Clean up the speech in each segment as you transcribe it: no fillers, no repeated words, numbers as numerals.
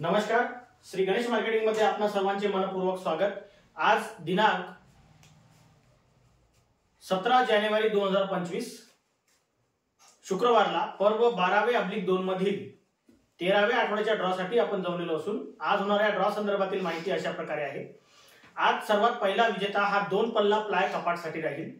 नमस्कार, श्री गणेश मार्केटिंग मध्ये आपणा सर्वांचे मनपूर्वक स्वागत। आज दिनांक 17 जानेवारी 2025 शुक्रवारला पर्व 12/2 मधील 13व्या आठवड्याच्या ड्रॉ साठी आपण जमलेलो असून आज होणाऱ्या ड्रॉ संदर्भातील माहिती अशा प्रकारे आहे। आज सर्वात पहिला विजेता हा 2 पल्ला प्लाय कपाट साठी राहील।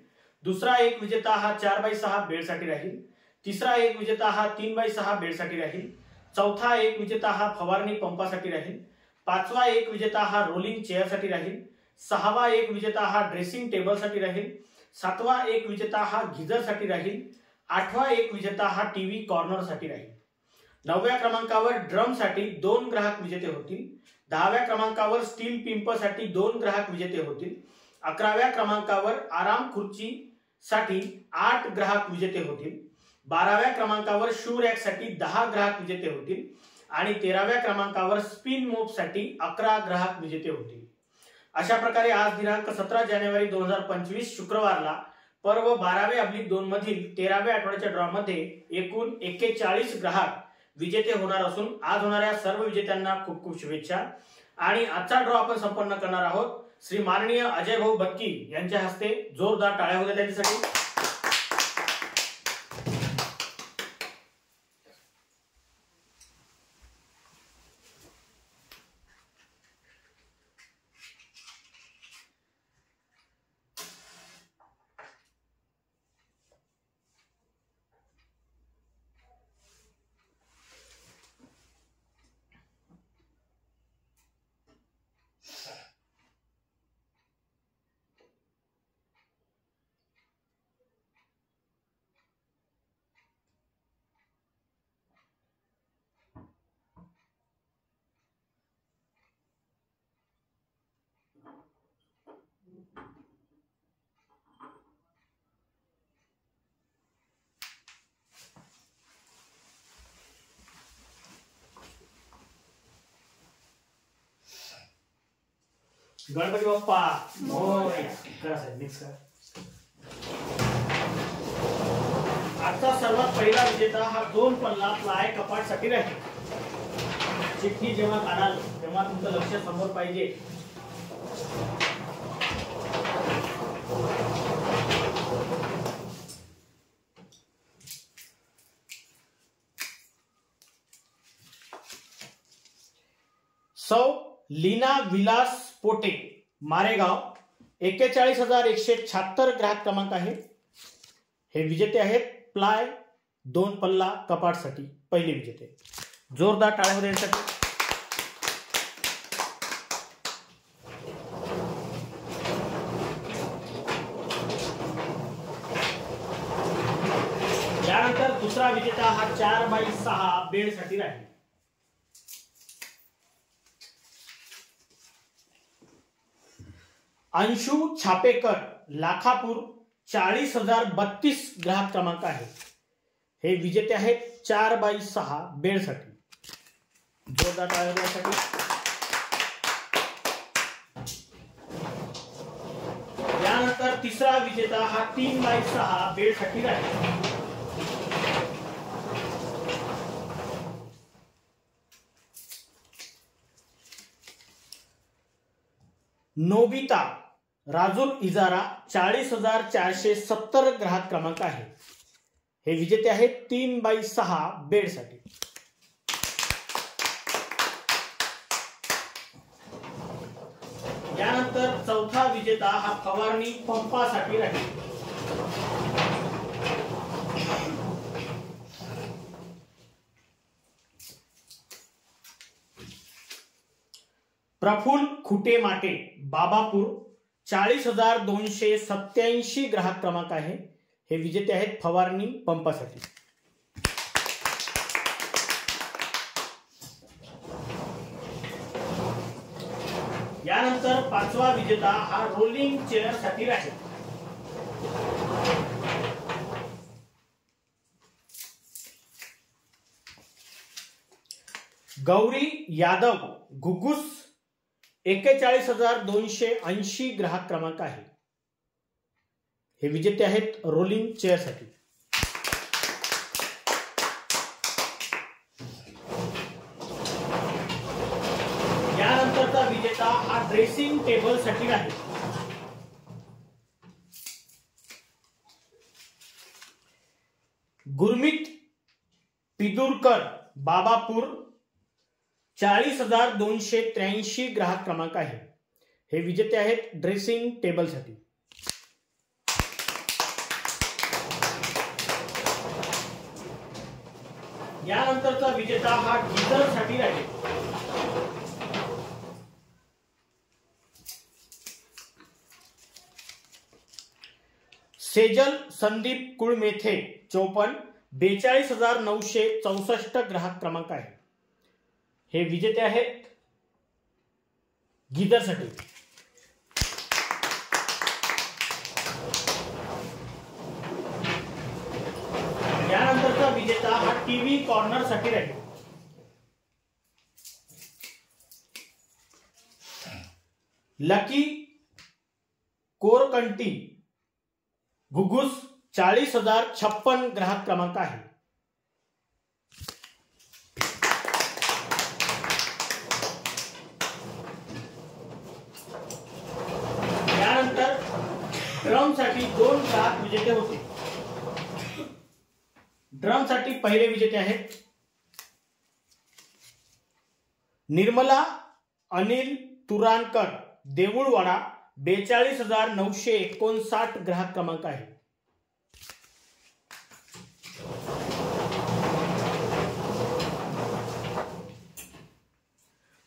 दुसरा एक विजेता हा 4x6 बेड साठी राहील। तिसरा एक विजेता हा 3x6 बेड साठी राहील। चौथा एक विजेता हा फवारणी पंपासाठी राहील। पाचवा एक विजेता हा रोलिंग चेअर साठी राहील। सहावा एक विजेता हा ड्रेसिंग टेबल साठी राहील। सातवा एक विजेता हा गीझर साठी राहील। आठवा एक विजेता हा टीव्ही कॉर्नर साठी राहील। 9व्या क्रमांकावर ड्रम साठी 2 ग्राहक विजेते होतील। 10व्या क्रमांकावर स्टील पिंप साठी 2 ग्राहक विजेते होतील। 11व्या क्रमांकावर आराम खुर्ची साठी 8 ग्राहक विजेते होतील। 12व्या क्रमांकावर शू रॅक साठी 10 ग्राहक विजेते होतील आणि 13व्या क्रमांकावर स्पिन मोप साठी 11 ग्राहक विजेते होतील। अशा प्रकारे आज दिनांक 17 जानेवारी 2025 शुक्रवारला पर्व 12/2 मधील 13व्या आठवड्याच्या ड्रॉ मध्ये एकूण 41 ग्राहक विजेते होणार असून आज होणाऱ्या सर्व विजेत्यांना खूप खूप शुभेच्छा। आणि आजचा ड्रॉ आपण संपन्न करणार आहोत श्री माननीय अजय भाऊ बक्की यांच्या हस्ते। जोरदार टाळ्या होत्या त्यांच्यासाठी। गणपती बाप्पा मोरया। करा साहेब मिक्स करा। आजचा सर्वात पहिला विजेता हा 2 पल्ला प्लाय कपाट साठी राहील। चिठ्ठी जेव्हा काढाल तेव्हा तुमचं लक्ष समोर पाहिजे। सौ लीना विलास पोटे मारेगाव 41,176 ग्राहक क्रमांक आहे। हे विजेते आहेत प्लाय 2 पल्ला कपाट साठी पहिले विजेते। जोरदार टाळ्या होत्या यांच्यासाठी। यानंतर दुसरा विजेता हा 4x6 बेड साठी राहील। अंशु छापेकर लाखापूर 40,032 ग्राहक क्रमांक आहे। हे विजेते आहेत 4x6 बेड साठी। जोरदार टाळ्या होत्या। यानंतर तिसरा विजेता हा 3x6 बेड साठी राहील। नोबिता राजुल इजारा 40,470 ग्राहक क्रमांक आहे। हे विजेते आहेत 3x6 बेड साठी। यानंतर चौथा विजेता हा फवारणी पंपासाठी राहील। प्रफुल्ल खुटे माटे बाबापूर 40,287 ग्राहक क्रमांक आहे। हे विजेते आहेत फवारणी पंपासाठी। यानंतर पाचवा विजेता हा रोलिंग चेअर साठी राहील। गौरी यादव घुगुस 41,280 ग्राहक क्रमांक आहे। हे विजेते आहेत रोलिंग चेअर साठी। विजेता हा ड्रेसिंग टेबल साठी राहील. गुरमीत पिदुरकर बाबापूर 40,283 ग्राहक क्रमांक आहे. हे विजेते आहेत ड्रेसिंग टेबल साठी. यानंतरचा विजेता हा गीझर साठी राहील. सेजल संदीप कुळमेथे 54 42,964 ग्राहक क्रमांक आहे. हे विजेते आहेत गीझर साठी. यानंतरचा विजेता हा टीव्ही कॉर्नर साठी राहील. लकी कोरकंटी घुगुस 40,056 ग्राहक क्रमांक आहे. यानंतर ड्रम साठी 2 ग्राहक विजेते होते. ड्रम साठी पहिले विजेते आहेत निर्मला अनिल तुरानकर देऊळवाडा 42,959 ग्राहक क्रमांक आहे.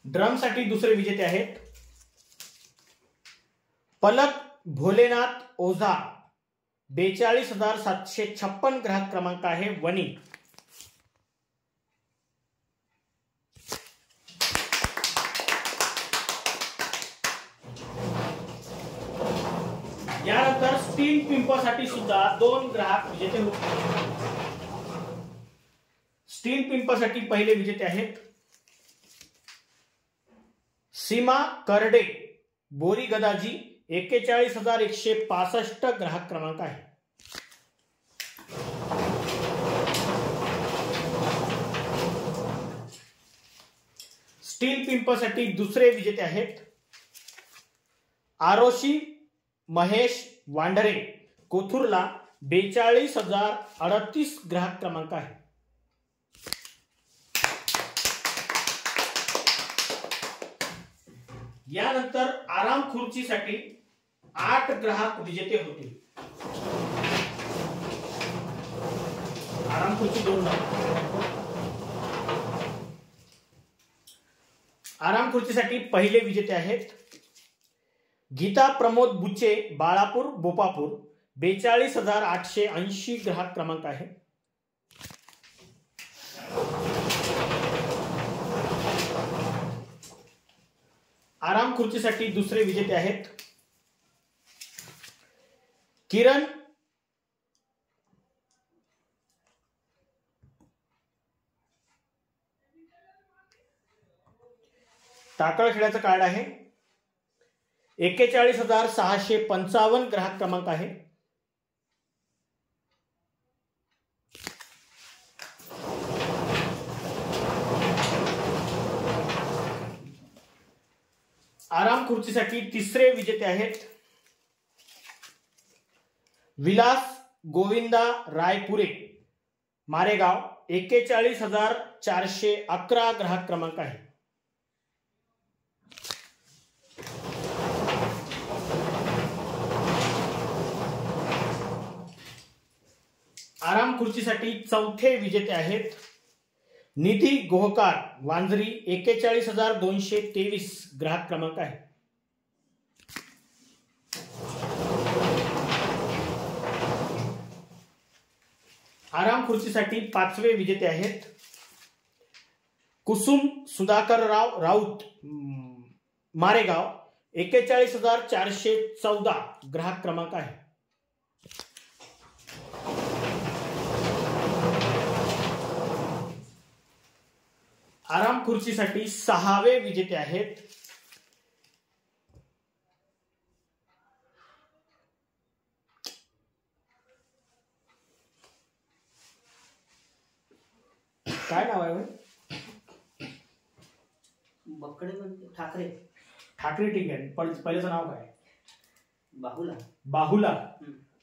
ड्रम साठी दुसरे विजेते आहेत पलक भोलेनाथ ओझा 42,756 ग्राहक क्रमांक आहे वणी. यानंतर स्टील पिंपासाठी सुद्धा 2 ग्राहक विजेते होते. स्टील पिंपासाठी पहिले विजेते आहेत सीमा करडे बोरी गदाजी 41,165 ग्राहक क्रमांक आहे. स्टील पिंपासाठी दुसरे विजेते आहेत आरोशी महेश वांढरे कोथुरला 42,038 ग्राहक क्रमांक आहे. यानंतर आराम खुर्चीसाठी 8 ग्राहक विजेते होते. आराम खुर्ची 2 आराम खुर्चीसाठी पहिले विजेते आहेत गीता प्रमोद बुचे बाळापूर बोपापूर 42,880 ग्राहक क्रमांक आहे. आराम खुर्चीसाठी दुसरे विजेते आहेत किरण टाकळखेड्याचं कार्ड आहे 41,655 ग्राहक क्रमांक आहे. आराम खुर्चीसाठी तिसरे विजेते आहेत विलास गोविंदा रायपुरे मारेगाव 41,411 ग्राहक क्रमांक आहे. आराम खुर्चीसाठी चौथे विजेते आहेत निधी गोहकार वांजरी 41,223 ग्राहक क्रमांक आहे. आराम खुर्चीसाठी पाचवे विजेते आहेत कुसुम सुधाकरराव राऊत मारेगाव 41,414 ग्राहक क्रमांक आहे. आराम खुर्चीसाठी सहावे विजेते आहेत काय नाव आहे बकडे ठाकरे ठाकरे ठीक आहे, पण पहिल्याचं नाव काय? बाहुला. बाहुला.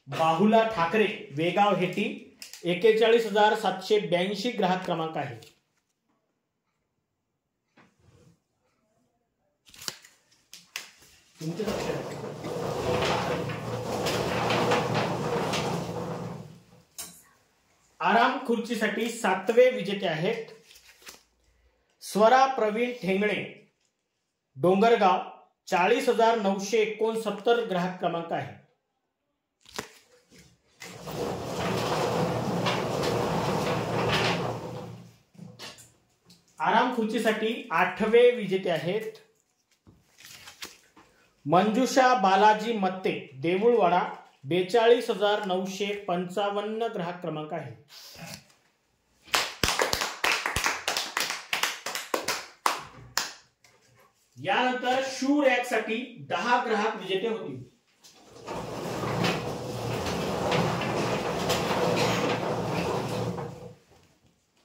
बाहुला ठाकरे, वेगाव हेटी, 41,782 ग्राहक क्रमांक आहे. तुमचे लक्ष आहे. आराम खुर्चीसाठी 7वे विजेते आहेत स्वरा प्रवीण ठेंगणे, डोंगरगाव, 40,969 ग्राहक क्रमांक आहे. आराम खुर्चीसाठी 8वे विजेते आहेत मंजुषा बालाजी मत्ते, देऊळवाडा, 42,955 ग्राहक क्रमांक आहे. यानंतर शू रॅक साठी 10 ग्राहक विजेते होतील.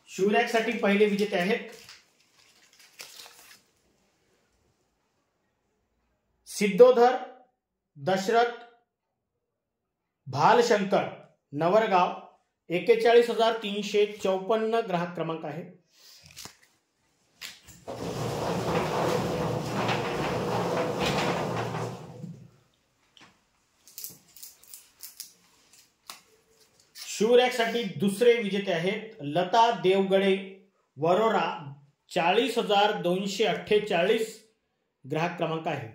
शू रॅक साठी पहिले विजेते आहेत सिद्धोधर दशरथ भालशंकर, नवरगाव, 41,354 ग्राहक क्रमांक आहे. शू रॅक साठी दुसरे विजेते आहेत लता देवगडे, वरोरा, 40,248 ग्राहक क्रमांक आहे.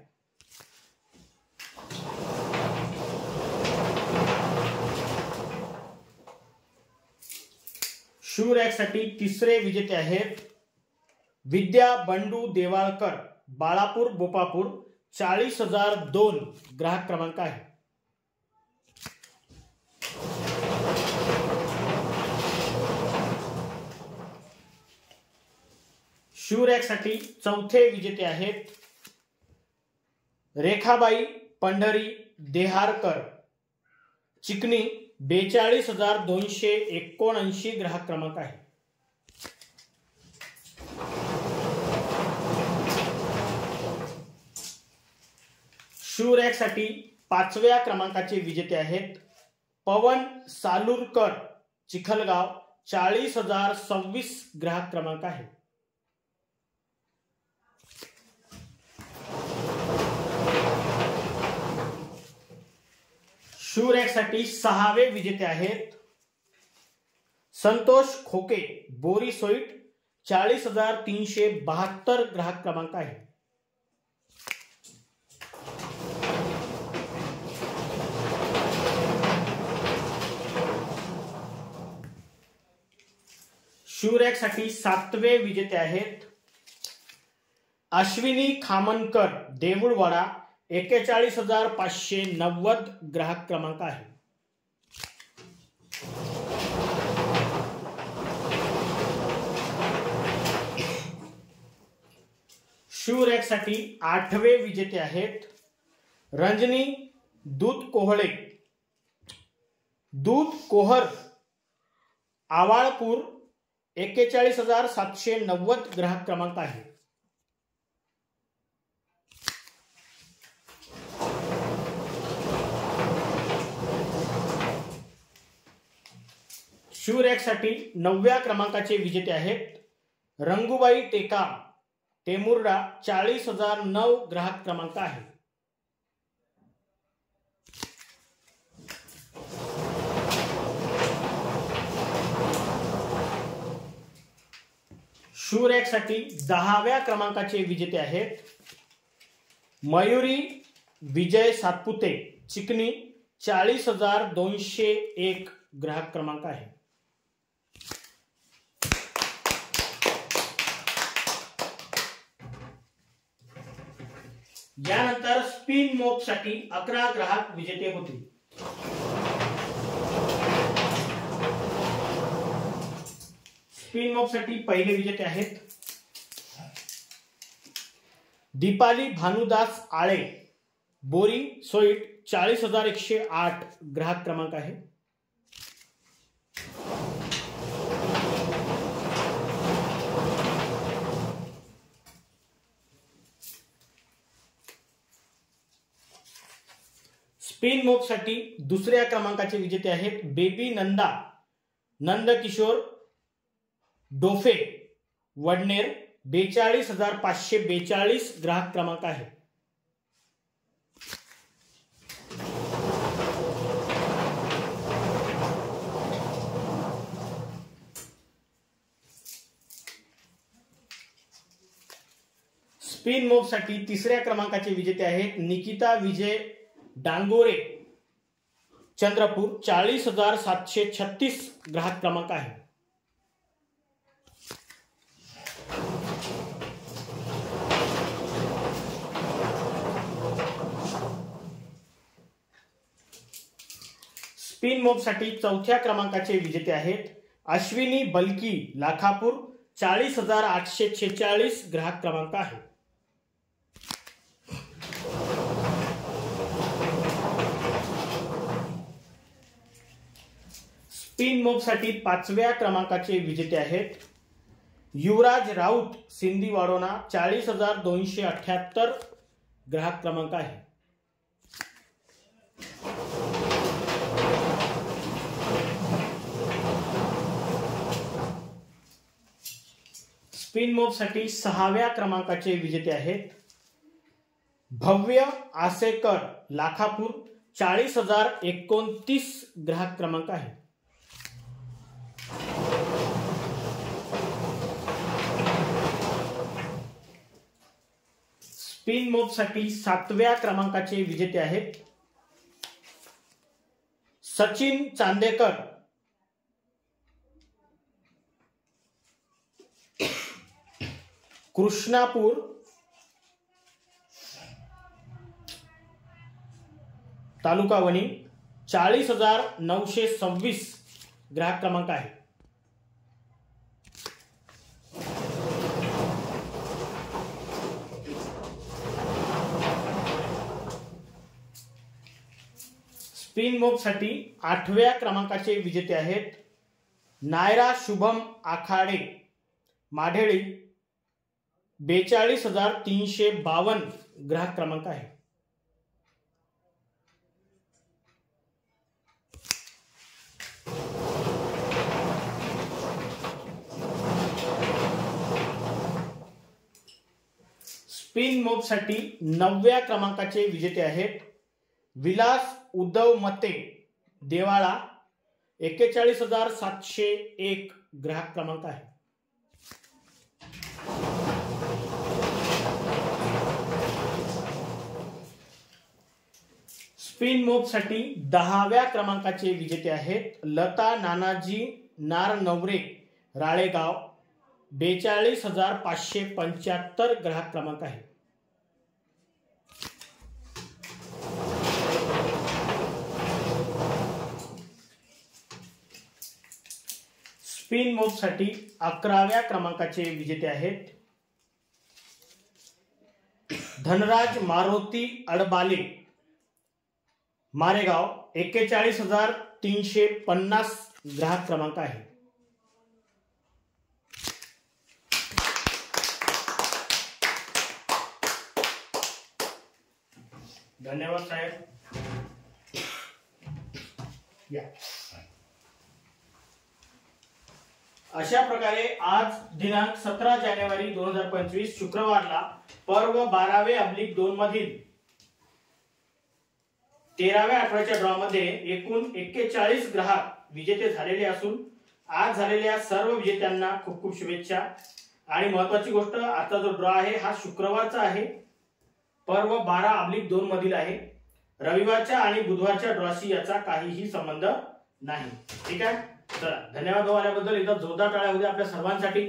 शू रॅक साठी तिसरे विजेते आहेत विद्या बंडू देवाळकर, बाळापूर, बोपापूर, 40,002 ग्राहक क्रमांक आहे. शू रॅक साठी चौथे विजेते आहेत रेखाबाई पंढरी देहारकर, चिकणी, 42,279 ग्राहक क्रमांक आहे. शू रॅक साठी 5व्या क्रमांकाचे विजेते आहेत पवन सालुरकर, चिखलगाव, 40,026 ग्राहक क्रमांक आहे. शू रॅक साठी 6वे विजेते आहेत संतोष खोके, बोरी सोईट, 40,372 ग्राहक क्रमांक आहे. शू रॅक साठी 7वे विजेते आहेत अश्विनी खामनकर, देऊळवाडा, 41,590 ग्राहक क्रमांक आहे. शू रॅक साठी 8वे विजेते आहेत रंजनी दूध कोहर, आवाळपूर, 41,790 ग्राहक क्रमांक आहे. शू रॅक साठी 9व्या क्रमांकाचे विजेते आहेत रंगूबाई टेकाम, टेमुर्डा, 40,009 ग्राहक क्रमांक आहे. शू रॅक साठी 10व्या क्रमांकाचे विजेते आहेत मयुरी विजय सातपुते, चिकणी, 40,201 ग्राहक क्रमांक आहे. यानंतर स्पिन मोप साठी 11 ग्राहक विजेते होते. स्पिन मोप साठी पहिले विजेते आहेत दीपाली भानुदास आळे, बोरी सोईट, 40,108 ग्राहक क्रमांक आहे. स्पिन मोप साठी दुसऱ्या क्रमांकाचे विजेते आहेत बेबी नंदा नंदकिशोर डोफे वडनेर 42,542 ग्राहक क्रमांक आहे. स्पिन मोप साठी तिसऱ्या क्रमांकाचे विजेते आहेत निकिता विजय डांगोरे चंद्रपूर 40,736 ग्राहक क्रमांक आहे. स्पिन मोप साठी चौथ्या क्रमांकाचे विजेते आहेत अश्विनी बलकी लाखापूर 40,846 ग्राहक क्रमांक आहे. स्पिन मोप साठी पाचव्या क्रमांकाचे विजेते आहेत युवराज राऊत सिंधी वाडोना 40,278 ग्राहक क्रमांक आहे. स्पिन मोप साठी सहाव्या क्रमांकाचे विजेते आहेत भव्य आसेकर लाखापूर 40,029 ग्राहक क्रमांक आहे. स्पिन मोप साठी सातव्या क्रमांकाचे विजेते आहेत सचिन चांदेकर कृष्णापूर तालुका वणी 40,926 ग्राहक क्रमांक आहे. स्पिन मोप साठी आठव्या क्रमांकाचे विजेते आहेत नायरा शुभम आखाडे माढेळी 42,352 ग्राहक क्रमांक आहे. स्पिन मोप साठी नवव्या क्रमांकाचे विजेते आहेत विलास उद्धव मते देवाळा 41,701 ग्राहक क्रमांक आहे. स्पिन मोप साठी 10व्या क्रमांकाचे विजेते आहेत लता नानाजी नारनवरे राळेगाव 42,575 ग्राहक क्रमांक आहे. स्पिन मोप साठी 11व्या क्रमांकाचे विजेते आहेत धनराज मारुती अडबाले मारेगाव 41,350 ग्राहक क्रमांक आहे. धन्यवाद साहेब. या अशा प्रकारे आज दिनांक 17 जानेवारी 2025 शुक्रवारला पर्व 12/2 मधील 13व्या आठवड्याच्या ड्रॉ मध्ये एकूण 41 ग्राहक विजेते झालेले असून आज झालेल्या सर्व विजेत्यांना खूप खूप शुभेच्छा. आणि महत्त्वाची गोष्ट आजचा जो ड्रॉ आहे हा शुक्रवारचा आहे, पर्व 12/2 मधील आहे. रविवारच्या आणि बुधवारच्या ड्रॉशी याचा काहीही संबंध नाही. ठीक आहे. चला धन्यवाद भाऊ आल्याबद्दल. एकदा जोरदार टाळ्या होऊ द्या आपल्या सर्वांसाठी.